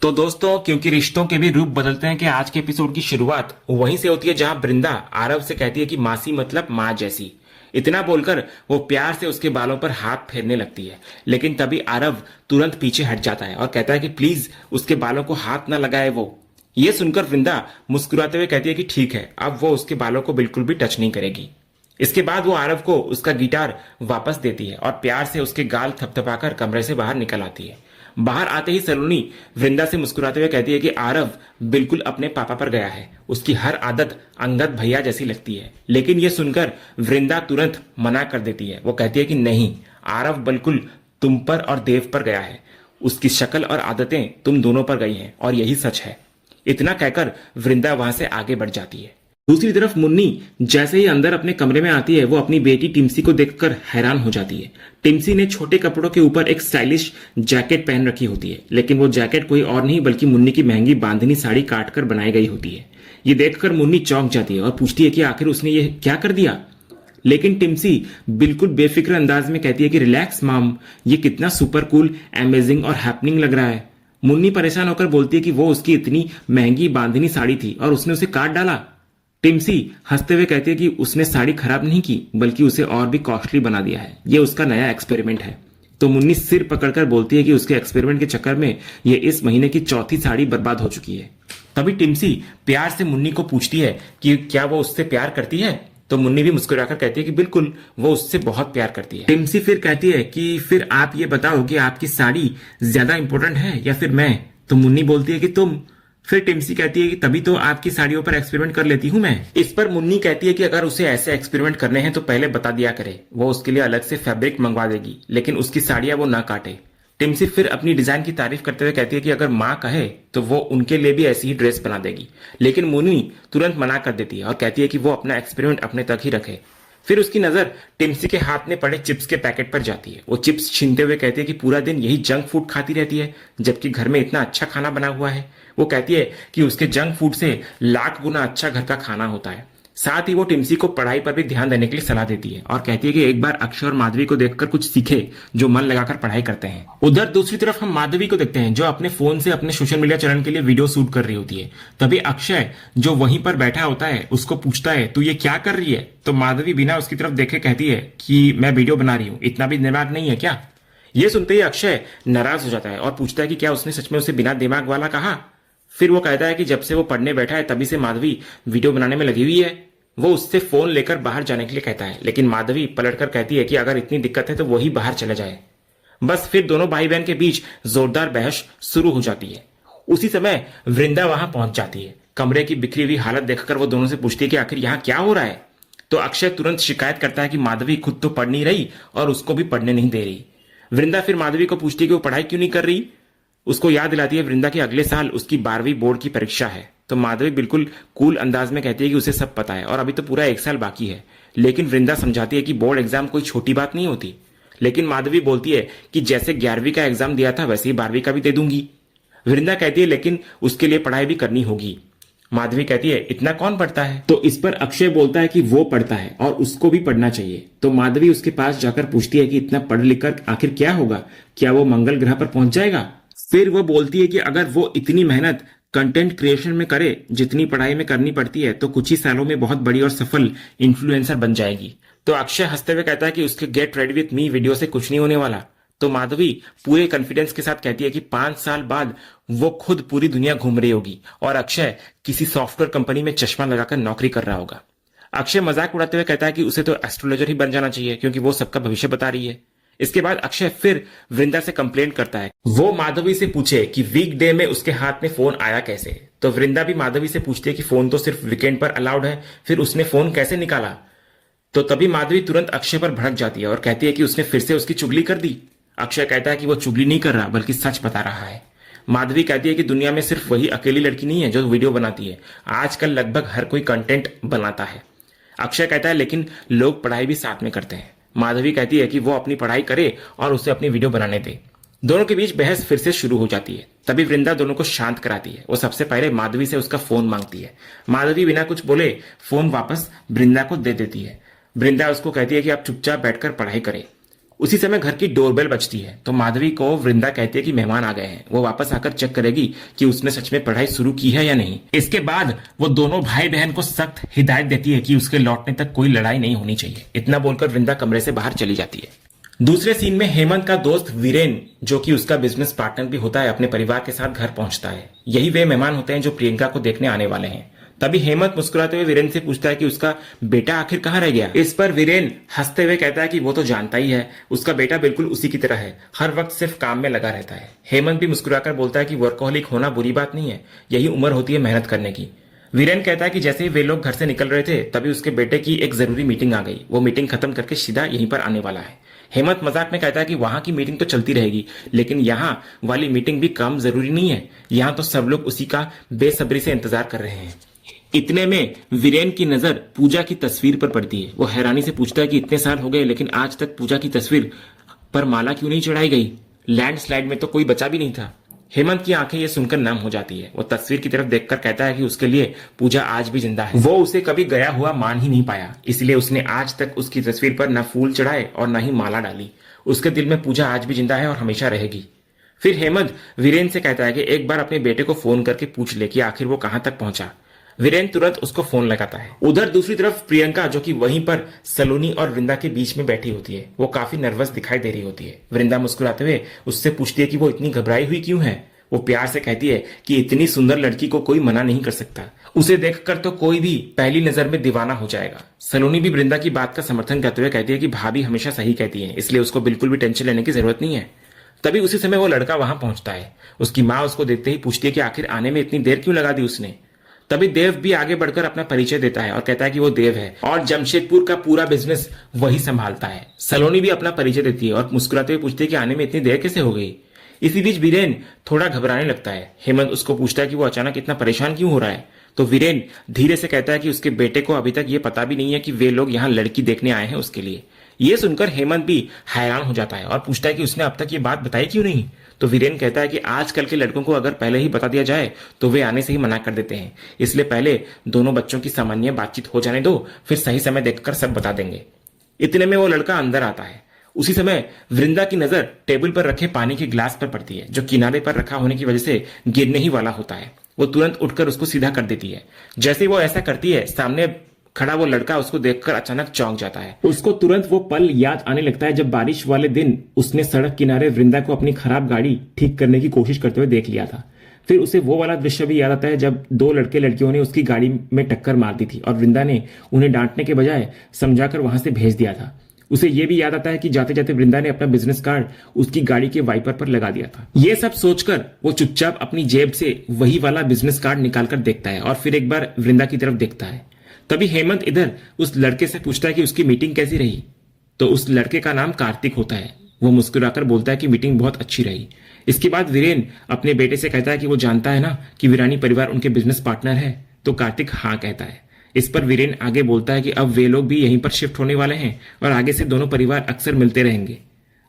तो दोस्तों, क्योंकि रिश्तों के भी रूप बदलते हैं कि आज के एपिसोड की शुरुआत वहीं से होती है जहां वृंदा आरव से कहती है कि मासी मतलब माँ जैसी। इतना बोलकर वो प्यार से उसके बालों पर हाथ फेरने लगती है, लेकिन तभी आरव तुरंत पीछे हट जाता है और कहता है कि प्लीज उसके बालों को हाथ ना लगाए वो। ये सुनकर वृंदा मुस्कुराते हुए कहती है कि ठीक है, अब वो उसके बालों को बिल्कुल भी टच नहीं करेगी। इसके बाद वो आरव को उसका गिटार वापस देती है और प्यार से उसके गाल थपथपाकर कमरे से बाहर निकल आती है। बाहर आते ही सलोनी वृंदा से मुस्कुराते हुए कहती है कि आरव बिल्कुल अपने पापा पर गया है, उसकी हर आदत अंगद भैया जैसी लगती है। लेकिन यह सुनकर वृंदा तुरंत मना कर देती है। वो कहती है कि नहीं, आरव बिल्कुल तुम पर और देव पर गया है, उसकी शक्ल और आदतें तुम दोनों पर गई हैं और यही सच है। इतना कहकर वृंदा वहां से आगे बढ़ जाती है। दूसरी तरफ मुन्नी जैसे ही अंदर अपने कमरे में आती है, वो अपनी बेटी टिम्सी को देखकर हैरान हो जाती है। टिम्सी ने छोटे कपड़ों के ऊपर एक स्टाइलिश जैकेट पहन रखी होती है, लेकिन वो जैकेट कोई और नहीं बल्कि मुन्नी की महंगी बांधनी साड़ी काटकर बनाई गई होती है। ये देखकर मुन्नी चौंक जाती है और पूछती है कि आखिर उसने ये क्या कर दिया। लेकिन टिम्सी बिल्कुल बेफिक्र अंदाज में कहती है कि रिलैक्स माम, ये कितना सुपर कूल, अमेजिंग और हैपनिंग लग रहा है। मुन्नी परेशान होकर बोलती है कि वो उसकी इतनी महंगी बांधनी साड़ी थी और उसने उसे काट डाला। टिम्सी हंसते हुए कहती है कि उसने साड़ी खराब नहीं की, बल्कि उसे और भी कॉस्टली बना दिया है। ये उसका नया एक्सपेरिमेंट है। तो मुन्नी सिर पकड़कर बोलती है कि उसके एक्सपेरिमेंट के चक्कर में ये इस महीने की चौथी साड़ी बर्बाद हो चुकी है। तभी टिम्सी प्यार से मुन्नी को पूछती है कि क्या वो उससे प्यार करती है। तो मुन्नी भी मुस्कुराकर कहती है कि बिल्कुल, वो उससे बहुत प्यार करती है। टिम्सी फिर कहती है कि फिर आप ये बताओ कि आपकी साड़ी ज्यादा इंपॉर्टेंट है या फिर मैं। तो मुन्नी बोलती है कि तुम। फिर टिम्सी कहती है कि तभी तो आपकी साड़ियों पर एक्सपेरिमेंट कर लेती हूं मैं। इस पर मुन्नी कहती है कि अगर उसे ऐसे एक्सपेरिमेंट करने हैं तो पहले बता दिया करे, वो उसके लिए अलग से फैब्रिक मंगवा देगी, लेकिन उसकी साड़ियां वो ना काटे। टिम्सी फिर अपनी डिजाइन की तारीफ करते हुए कहती है कि अगर माँ कहे तो वो उनके लिए भी ऐसी ही ड्रेस बना देगी, लेकिन मुन्नी तुरंत मना कर देती है और कहती है कि वो अपना एक्सपेरिमेंट अपने तक ही रखे। फिर उसकी नजर टिम्सी के हाथ में पड़े चिप्स के पैकेट पर जाती है। वो चिप्स छीनते हुए कहती है कि पूरा दिन यही जंक फूड खाती रहती है, जबकि घर में इतना अच्छा खाना बना हुआ है। वो कहती है कि उसके जंक फूड से लाख गुना अच्छा घर का खाना होता है। साथ ही वो टिम्सी को पढ़ाई पर भी ध्यान देने के लिए सलाह देती है और कहती है कि एक बार अक्षय और माधवी को देखकर कुछ सीखे जो मन लगाकर पढ़ाई करते हैं। उधर दूसरी तरफ हम माधवी को देखते हैं जो अपने फोन से अपने सोशल मीडिया चैनल के लिए वीडियो शूट कर रही होती है। तभी अक्षय जो वहीं पर बैठा होता है उसको पूछता है, तू ये क्या कर रही है। तो माधवी बिना उसकी तरफ देखे कहती है कि मैं वीडियो बना रही हूँ, इतना भी दिमाग नहीं है क्या। ये सुनते ही अक्षय नाराज हो जाता है और पूछता है कि क्या उसने सच में उसे बिना दिमाग वाला कहा। फिर वो कहता है कि जब से वो पढ़ने बैठा है तभी से माधवी वीडियो बनाने में लगी हुई है। वो उससे फोन लेकर बाहर जाने के लिए कहता है, लेकिन माधवी पलटकर कहती है कि अगर इतनी दिक्कत है तो वही बाहर चले जाए। बस फिर दोनों भाई बहन के बीच जोरदार बहस शुरू हो जाती है। उसी समय वृंदा वहां पहुंच जाती है। कमरे की बिखरी हुई हालत देखकर वो दोनों से पूछती है कि आखिर यहाँ क्या हो रहा है। तो अक्षय तुरंत शिकायत करता है कि माधवी खुद तो पढ़ नहीं रही और उसको भी पढ़ने नहीं दे रही। वृंदा फिर माधवी को पूछती है कि वो पढ़ाई क्यों नहीं कर रही। उसको याद दिलाती है वृंदा की अगले साल उसकी 12वीं बोर्ड की परीक्षा है। तो माधवी बिल्कुल कूल अंदाज में कहती है कि उसे सब पता है और अभी तो पूरा 1 साल बाकी है। लेकिन वृंदा समझाती है कि बोर्ड एग्जाम कोई छोटी बात नहीं होती। लेकिन माधवी बोलती है कि जैसे 11वीं का एग्जाम दिया था वैसे ही 12वीं का भी दे दूंगी। वृंदा कहती है लेकिन उसके लिए पढ़ाई भी करनी होगी। माधवी कहती है इतना कौन पढ़ता है। तो इस पर अक्षय बोलता है कि वो पढ़ता है और उसको भी पढ़ना चाहिए। तो माधवी उसके पास जाकर पूछती है कि इतना पढ़ लिख कर आखिर क्या होगा, क्या वो मंगल ग्रह पर पहुंच जाएगा। फिर वो बोलती है कि अगर वो इतनी मेहनत कंटेंट क्रिएशन में करे जितनी पढ़ाई में करनी पड़ती है तो कुछ ही सालों में बहुत बड़ी और सफल इन्फ्लुएंसर बन जाएगी। तो अक्षय हंसते हुए कहता है कि उसके get ready with me video से कुछ नहीं होने वाला। तो माधवी पूरे कॉन्फिडेंस के साथ कहती है कि 5 साल बाद वो खुद पूरी दुनिया घूम रही होगी और अक्षय किसी सॉफ्टवेयर कंपनी में चश्मा लगाकर नौकरी कर रहा होगा। अक्षय मजाक उड़ाते हुए कहता है कि उसे तो एस्ट्रोलॉजर ही बन जाना चाहिए क्योंकि वो सबका भविष्य बता रही है। इसके बाद अक्षय फिर वृंदा से कंप्लेंट करता है वो माधवी से पूछे कि वीकडे में उसके हाथ में फोन आया कैसे। तो वृंदा भी माधवी से पूछती है कि फोन तो सिर्फ वीकेंड पर अलाउड है, फिर उसने फोन कैसे निकाला। तो तभी माधवी तुरंत अक्षय पर भड़क जाती है और कहती है कि उसने फिर से उसकी चुगली कर दी। अक्षय कहता है कि वो चुगली नहीं कर रहा बल्कि सच बता रहा है। माधवी कहती है कि दुनिया में सिर्फ वही अकेली लड़की नहीं है जो वीडियो बनाती है, आजकल लगभग हर कोई कंटेंट बनाता है। अक्षय कहता है लेकिन लोग पढ़ाई भी साथ में करते हैं। माधवी कहती है कि वो अपनी पढ़ाई करे और उसे अपनी वीडियो बनाने दे। दोनों के बीच बहस फिर से शुरू हो जाती है। तभी वृंदा दोनों को शांत कराती है। वो सबसे पहले माधवी से उसका फोन मांगती है। माधवी बिना कुछ बोले फोन वापस वृंदा को दे देती है। वृंदा उसको कहती है कि आप चुपचाप बैठकर पढ़ाई करें। उसी समय घर की डोरबेल बजती है तो माधवी को वृंदा कहती है कि मेहमान आ गए हैं। वो वापस आकर चेक करेगी कि उसने सच में पढ़ाई शुरू की है या नहीं। इसके बाद वो दोनों भाई बहन को सख्त हिदायत देती है कि उसके लौटने तक कोई लड़ाई नहीं होनी चाहिए। इतना बोलकर वृंदा कमरे से बाहर चली जाती है। दूसरे सीन में हेमंत का दोस्त वीरेन, जो कि उसका बिजनेस पार्टनर भी होता है, अपने परिवार के साथ घर पहुंचता है। यही वे मेहमान होते हैं जो प्रियंका को देखने आने वाले हैं। तभी हेमंत मुस्कुराते हुए वीरेन से पूछता है कि उसका बेटा आखिर कहाँ रह गया। इस पर वीरेन हंसते हुए कहता है कि वो तो जानता ही है, उसका बेटा बिल्कुल उसी की तरह है, हर वक्त सिर्फ काम में लगा रहता है। हेमंत भी मुस्कुराकर बोलता है कि वर्कहोलिक होना बुरी बात नहीं है, यही उम्र होती है मेहनत करने की। वीरेन कहता है कि जैसे ही वे लोग घर से निकल रहे थे तभी उसके बेटे की एक जरूरी मीटिंग आ गई। वो मीटिंग खत्म करके सीधा यहीं पर आने वाला है। हेमंत मजाक में कहता है कि वहां की मीटिंग तो चलती रहेगी, लेकिन यहाँ वाली मीटिंग भी कम जरूरी नहीं है। यहाँ तो सब लोग उसी का बेसब्री से इंतजार कर रहे हैं। इतने में वीरेन की नजर पूजा की तस्वीर पर पड़ती है। वो हैरानी से पूछता है कि इतने साल हो गए लेकिन आज तक पूजा की तस्वीर पर माला क्यों नहीं चढ़ाई गई? लैंडस्लाइड में तो कोई बचा भी नहीं था। हेमंत की आंखें ये सुनकर नम हो जाती है। वो तस्वीर की तरफ देखकर कहता है कि उसके लिए पूजा आज भी जिंदा है। वो उसे कभी गया हुआ मान ही नहीं पाया, इसलिए उसने आज तक उसकी तस्वीर पर न फूल चढ़ाए और न ही माला डाली। उसके दिल में पूजा आज भी जिंदा है और हमेशा रहेगी। फिर हेमंत वीरेन से कहता है कि एक बार अपने बेटे को फोन करके पूछ ले कि आखिर वो कहां तक पहुंचा। वीरेन तुरंत उसको फोन लगाता है। उधर दूसरी तरफ प्रियंका, जो कि वहीं पर सलोनी और वृंदा के बीच में बैठी होती है, वो काफी नर्वस दिखाई दे रही होती है। वृंदा मुस्कुराते हुए उससे पूछती है कि वो इतनी घबराई हुई क्यों है। वो प्यार से कहती है कि इतनी सुंदर लड़की को कोई मना नहीं कर सकता, उसे देखकर तो कोई भी पहली नजर में दीवाना हो जाएगा। सलोनी भी वृंदा की बात का समर्थन करते हुए कहती है कि भाभी हमेशा सही कहती है, इसलिए उसको बिल्कुल भी टेंशन लेने की जरूरत नहीं है। तभी उसी समय वो लड़का वहां पहुंचता है। उसकी माँ उसको देखते ही पूछती है कि आखिर आने में इतनी देर क्यों लगा दी उसने। तभी देव भी आगे बढ़कर अपना परिचय देता है और कहता है कि वो देव है और जमशेदपुर का पूरा बिजनेस वही संभालता है। सलोनी भी अपना परिचय देती है और मुस्कुराते हुए पूछती है कि आने में इतनी देर कैसे हो गई। इसी बीच वीरेन थोड़ा घबराने लगता है। हेमंत उसको पूछता है कि वो अचानक इतना परेशान क्यों हो रहा है, तो वीरेन धीरे से कहता है कि उसके बेटे को अभी तक ये पता भी नहीं है कि वे लोग यहाँ लड़की देखने आए हैं उसके लिए। ये सुनकर हेमंत भी हैरान हो जाता है और पूछता है कि उसने अब तक ये बात बताई क्यों नहीं। तो वीरेन कहता है कि आजकल के लड़कों को अगर पहले ही बता दिया जाए तो वे आने से ही मना कर देते हैं, इसलिए पहले दोनों बच्चों की सामान्य बातचीत हो जाने दो, फिर सही समय देखकर सब बता देंगे। इतने में वो लड़का अंदर आता है। उसी समय वृंदा की नजर टेबल पर रखे पानी के ग्लास पर पड़ती है, जो किनारे पर रखा होने की वजह से गिरने ही वाला होता है। वो तुरंत उठकर उसको सीधा कर देती है। जैसे ही वो ऐसा करती है, सामने खड़ा वो लड़का उसको देखकर अचानक चौंक जाता है। उसको तुरंत वो पल याद आने लगता है जब बारिश वाले दिन उसने सड़क किनारे वृंदा को अपनी खराब गाड़ी ठीक करने की कोशिश करते हुए देख लिया था। फिर उसे वो वाला दृश्य भी याद आता है जब दो लड़के लड़कियों ने उसकी गाड़ी में टक्कर मार दी थी और वृंदा ने उन्हें डांटने के बजाय समझाकर वहां से भेज दिया था। उसे यह भी याद आता है कि जाते जाते वृंदा ने अपना बिजनेस कार्ड उसकी गाड़ी के वाइपर पर लगा दिया था। ये सब सोचकर वो चुपचाप अपनी जेब से वही वाला बिजनेस कार्ड निकालकर देखता है और फिर एक बार वृंदा की तरफ देखता है। तभी हेमंत इधर उस लड़के से पूछता है कि उसकी मीटिंग कैसी रही। तो उस लड़के का नाम कार्तिक होता है। वो मुस्कुराकर बोलता है कि मीटिंग बहुत अच्छी रही। इसके बाद वीरेन अपने बेटे से कहता है कि वो जानता है ना कि वीरानी परिवार उनके बिजनेस पार्टनर है। तो कार्तिक हाँ कहता है। इस पर वीरेन आगे बोलता है कि अब वे लोग भी यहीं पर शिफ्ट होने वाले हैं और आगे से दोनों परिवार अक्सर मिलते रहेंगे।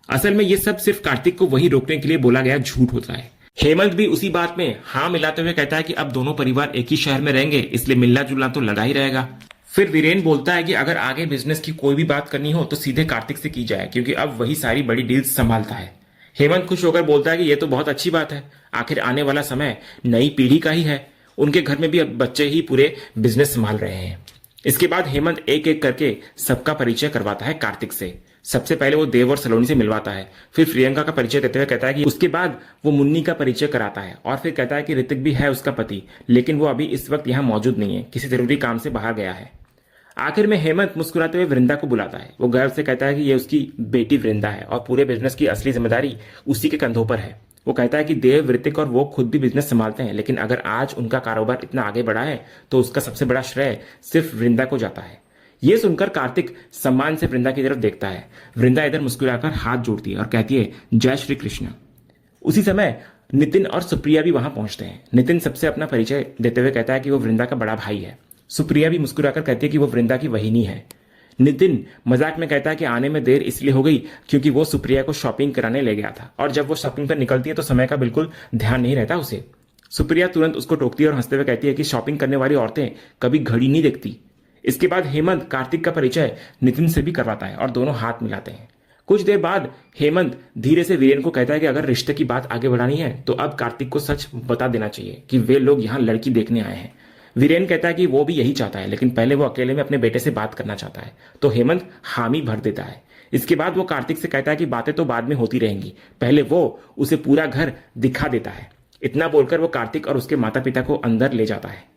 असल में ये सब सिर्फ कार्तिक को वहीं रोकने के लिए बोला गया झूठ होता है। हेमंत भी उसी बात में हाँ मिलाते हुए कहता है कि अब दोनों परिवार एक ही शहर में रहेंगे, इसलिए मिलना जुलना तो लगा ही रहेगा। फिर वीरेन बोलता है कि अगर आगे बिजनेस की कोई भी बात करनी हो तो सीधे कार्तिक से की जाए, क्योंकि अब वही सारी बड़ी डील्स संभालता है। हेमंत खुश होकर बोलता है कि यह तो बहुत अच्छी बात है, आखिर आने वाला समय नई पीढ़ी का ही है। उनके घर में भी अब बच्चे ही पूरे बिजनेस संभाल रहे हैं। इसके बाद हेमंत एक एक करके सबका परिचय करवाता है कार्तिक से। सबसे पहले वो देव और सलोनी से मिलवाता है, फिर प्रियंका का परिचय देते हुए कहता है कि उसके बाद वो मुन्नी का परिचय कराता है और फिर कहता है कि ऋतिक भी है उसका पति, लेकिन वो अभी इस वक्त यहाँ मौजूद नहीं है, किसी जरूरी काम से बाहर गया है। आखिर में हेमंत मुस्कुराते हुए वृंदा को बुलाता है। वो गर्व से कहता है कि ये उसकी बेटी वृंदा है और पूरे बिजनेस की असली जिम्मेदारी उसी के कंधों पर है। वो कहता है कि देव, ऋतिक और वो खुद भी बिजनेस संभालते हैं, लेकिन अगर आज उनका कारोबार इतना आगे बढ़ा है तो उसका सबसे बड़ा श्रेय सिर्फ वृंदा को जाता है। ये सुनकर कार्तिक सम्मान से वृंदा की तरफ देखता है। वृंदा इधर मुस्कुराकर हाथ जोड़ती है और कहती है जय श्री कृष्ण। उसी समय नितिन और सुप्रिया भी वहां पहुंचते हैं। नितिन सबसे अपना परिचय देते हुए कहता है कि वो वृंदा का बड़ा भाई है। सुप्रिया भी मुस्कुराकर कहती है कि वो वृंदा की वहिनी है। नितिन मजाक में कहता है कि आने में देर इसलिए हो गई क्योंकि वो सुप्रिया को शॉपिंग कराने ले गया था और जब वो शॉपिंग पर निकलती है तो समय का बिल्कुल ध्यान नहीं रहता उसे। सुप्रिया तुरंत उसको टोकती है और हंसते हुए कहती है कि शॉपिंग करने वाली औरतें कभी घड़ी नहीं देखती। इसके बाद हेमंत कार्तिक का परिचय नितिन से भी करवाता है और दोनों हाथ मिलाते हैं। कुछ देर बाद हेमंत धीरे से वीरेन को कहता है कि अगर रिश्ते की बात आगे बढ़ानी है तो अब कार्तिक को सच बता देना चाहिए कि वे लोग यहाँ लड़की देखने आए हैं। वीरेन कहता है कि वो भी यही चाहता है, लेकिन पहले वो अकेले में अपने बेटे से बात करना चाहता है। तो हेमंत हामी भर देता है। इसके बाद वो कार्तिक से कहता है कि बातें तो बाद में होती रहेंगी, पहले वो उसे पूरा घर दिखा देता है। इतना बोलकर वो कार्तिक और उसके माता पिता को अंदर ले जाता है।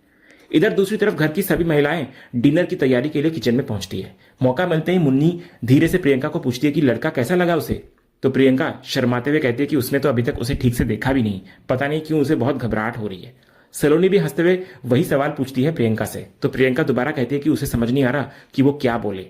इधर दूसरी तरफ घर की सभी महिलाएं डिनर की तैयारी के लिए किचन में पहुंचती है। मौका मिलते ही मुन्नी धीरे से प्रियंका को पूछती है कि लड़का कैसा लगा उसे। तो प्रियंका शर्माते हुए कहती है कि उसने तो अभी तक उसे ठीक से देखा भी नहीं, पता नहीं क्यों उसे बहुत घबराहट हो रही है। सलोनी भी हंसते हुए वही सवाल पूछती है प्रियंका से। तो प्रियंका दोबारा कहती है कि उसे समझ नहीं आ रहा कि वो क्या बोले।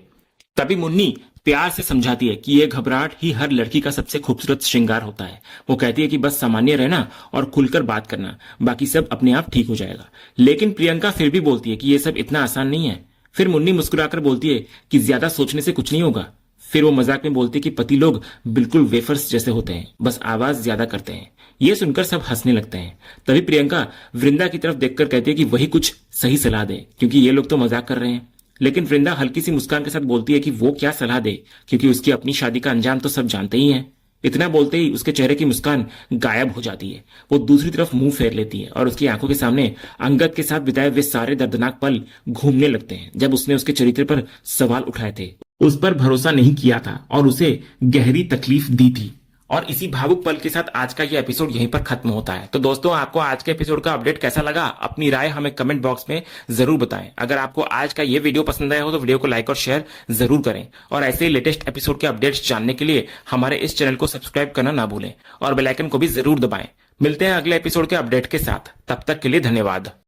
तभी मुन्नी प्यार से समझाती है कि यह घबराहट ही हर लड़की का सबसे खूबसूरत श्रृंगार होता है। वो कहती है कि बस सामान्य रहना और खुलकर बात करना, बाकी सब अपने आप ठीक हो जाएगा। लेकिन प्रियंका फिर भी बोलती है कि यह सब इतना आसान नहीं है। फिर मुन्नी मुस्कुराकर बोलती है कि ज्यादा सोचने से कुछ नहीं होगा। फिर वो मजाक में बोलती है कि पति लोग बिल्कुल वेफर्स जैसे होते हैं, बस आवाज ज्यादा करते हैं। ये सुनकर सब हंसने लगते हैं। तभी प्रियंका वृंदा की तरफ देखकर कहती है कि वही कुछ सही सलाह दे, क्योंकि ये लोग तो मजाक कर रहे हैं। लेकिन वृंदा हल्की सी मुस्कान के साथ बोलती है कि वो क्या सलाह दे, क्योंकि उसकी अपनी शादी का अंजाम तो सब जानते ही हैं। इतना बोलते ही उसके चेहरे की मुस्कान गायब हो जाती है। वो दूसरी तरफ मुंह फेर लेती है और उसकी आंखों के सामने अंगद के साथ बिताए वे सारे दर्दनाक पल घूमने लगते हैं, जब उसने उसके चरित्र पर सवाल उठाए थे, उस पर भरोसा नहीं किया था और उसे गहरी तकलीफ दी थी। और इसी भावुक पल के साथ आज का ये एपिसोड यहीं पर खत्म होता है। तो दोस्तों, आपको आज के एपिसोड का अपडेट कैसा लगा, अपनी राय हमें कमेंट बॉक्स में जरूर बताएं। अगर आपको आज का ये वीडियो पसंद आया हो तो वीडियो को लाइक और शेयर जरूर करें, और ऐसे ही लेटेस्ट एपिसोड के अपडेट्स जानने के लिए हमारे इस चैनल को सब्सक्राइब करना ना भूलें और बेल आइकन को भी जरूर दबाएं। मिलते हैं अगले एपिसोड के अपडेट के साथ, तब तक के लिए धन्यवाद।